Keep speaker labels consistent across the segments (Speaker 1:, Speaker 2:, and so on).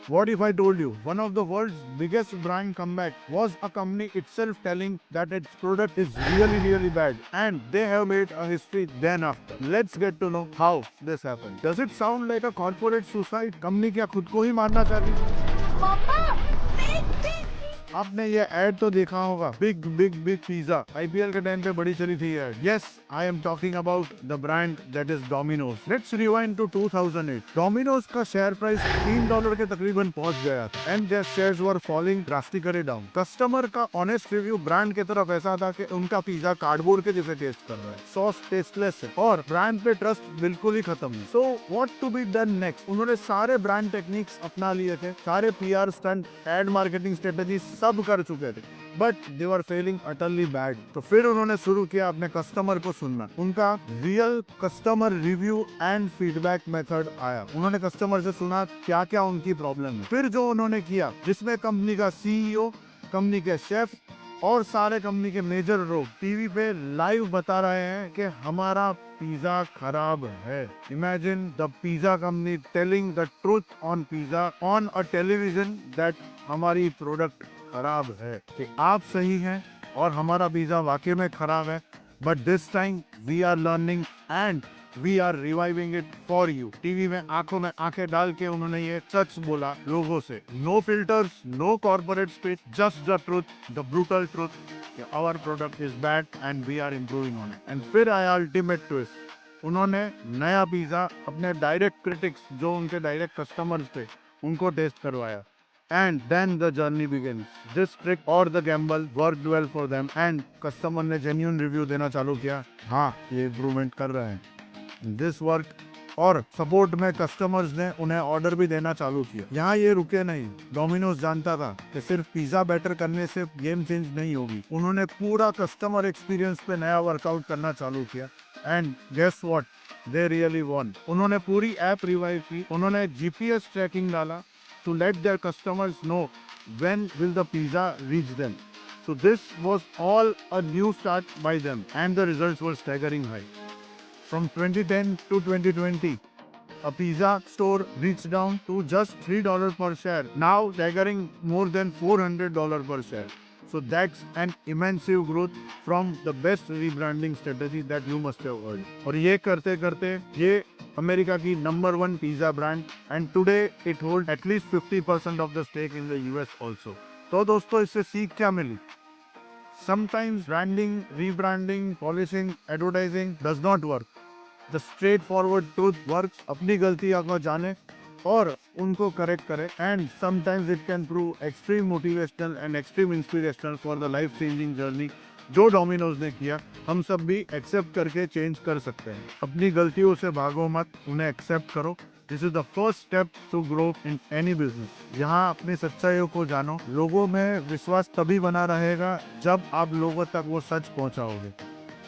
Speaker 1: What if I told you one of the world's biggest brand comeback was a company itself telling that its product is really bad and they have made a history then after. Let's get to know how this happened. Does it sound like a corporate suicide? Company क्या खुद को ही मारना चाहती? आपने ये add तो देखा होगा, big big big pizza. IPL के टाइम पे बड़ी चली थी ad. Yes, I am talking about the brand that is Domino's. Let's rewind to 2008। Domino's का शेयर प्राइस $3 के तकरीबन पहुंच गया था and their shares were falling drastically down. Customer का ऑनेस्ट रिव्यू ब्रांड की तरफ ऐसा था कि उनका पिज्जा कार्डबोर्ड के जैसे टेस्ट कर रहा है, सॉस टेस्टलेस है और ब्रांड पे ट्रस्ट बिल्कुल ही खत्म है। So what to be done next? उन्होंने सारे ब्रांड टेक्निक्स अपना लिए थे, सारे PR stunt, ad marketing strategy सब कर चुके थे, but they were failing utterly bad. तो फिर उन्होंने शुरू किया अपने कस्टमर को सुनना। उनका real customer review and feedback method आया। उन्होंने कस्टमर से सुना क्या क्या उनकी प्रॉब्लम है। फिर जो उन्होंने किया, जिसमें कंपनी का सीईओ, कंपनी के शेफ और सारे कंपनी के मेजर लोग टीवी पे लाइव बता रहे हैं कि हमारा पिज्जा खराब है। Imagine the pizza company telling the truth on pizza on a television that हमारी प्रोडक्ट खराब है, कि आप सही हैं और हमारा पिज्जा वाकई में खराब है, but this time we are learning and we are reviving it for you. TV में आंखों में आंखें डाल के उन्होंने ये सच बोला लोगों से। No filters, no corporate speech, just the truth, the brutal truth. Our product is bad and we are improving on it. And फिर आया अल्टीमेट ट्विस्ट। उन्होंने नया पिज्जा अपने डायरेक्ट क्रिटिक्स, जो उनके डायरेक्ट कस्टमर्स थे, उनको टेस्ट करवाया। And then the journey begins. This trick or the gamble worked well for them and customer ने genuine review देना चालू किया। हाँ, ये improvement कर रहे हैं। This worked और सपोर्ट में कस्टमर्स ने उन्हें ऑर्डर भी देना चालू किया। यहाँ ये रुके नहीं। डोमिनोज जानता था कि सिर्फ पिज्जा बेटर करने से गेम चेंज नहीं होगी। उन्होंने पूरा कस्टमर एक्सपीरियंस पे नया वर्कआउट करना चालू किया and guess what, they really won. उन्होंने पूरी ऐप रिवाइव की, उन्होंने जीपीएस ट्रैकिंग डाला to let their customers know when will the pizza reach them. So this was all a new start by them and the results were staggering high. From 2010 to 2020, a pizza store reached down to just $3 per share, now staggering more than $400 per share. So that's an immense growth from the best rebranding strategy that you must have heard. और ये करते करते ये America की number 1 pizza brand and today it hold at least 50% of the stake in the US also. तो दोस्तों, इससे सीख क्या मिली? Sometimes branding, rebranding, polishing, advertising does not work. The straightforward truth works. अपनी गलतियां को जाने और उनको करेक्ट करें and sometimes it can prove extreme motivational and extreme inspirational for the life changing journey जो डोमिनोज ने किया। हम सब भी एक्सेप्ट करके चेंज कर सकते हैं। अपनी गलतियों से भागो मत, उन्हें एक्सेप्ट करो। This is the first step to grow in any business. यहाँ अपनी सच्चाइयों को जानो। लोगों में विश्वास तभी बना रहेगा जब आप लोगों तक वो सच पहुंचाओगे।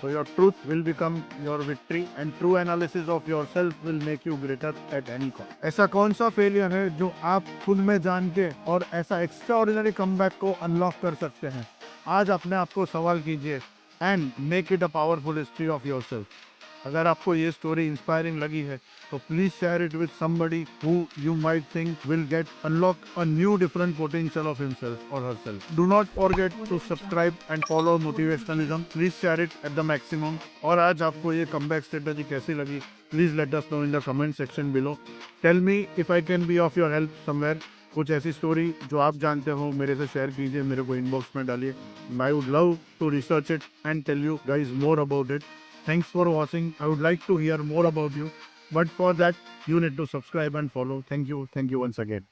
Speaker 1: So your truth will become your victory and true analysis of yourself will make you greater at any cost. ऐसा कौन सा फेलियर है जो आप खुद में जान के और ऐसा एक्स्ट्राऑर्डिनरी कमबैक को अनलॉक कर सकते हैं? आज अपने आप को सवाल कीजिए and make it a powerful history of yourself. अगर आपको ये स्टोरी इंस्पायरिंग लगी है तो please share it with somebody who you might think will get unlock a new different potential of himself और herself. Do not forget to subscribe and follow Motivationalism. Please share it at the maximum. और आज आपको ये comeback strategy कैसी लगी? Please let us know in the comment section below. Tell me if I can be of your help somewhere. कुछ ऐसी story जो आप जानते हो मेरे से शेयर कीजिए, मेरे को इनबॉक्स में डालिए। I would love to research it and tell you guys more about it. Thanks for watching. I would like to hear more about you, but for that you need to subscribe and follow. Thank you once again.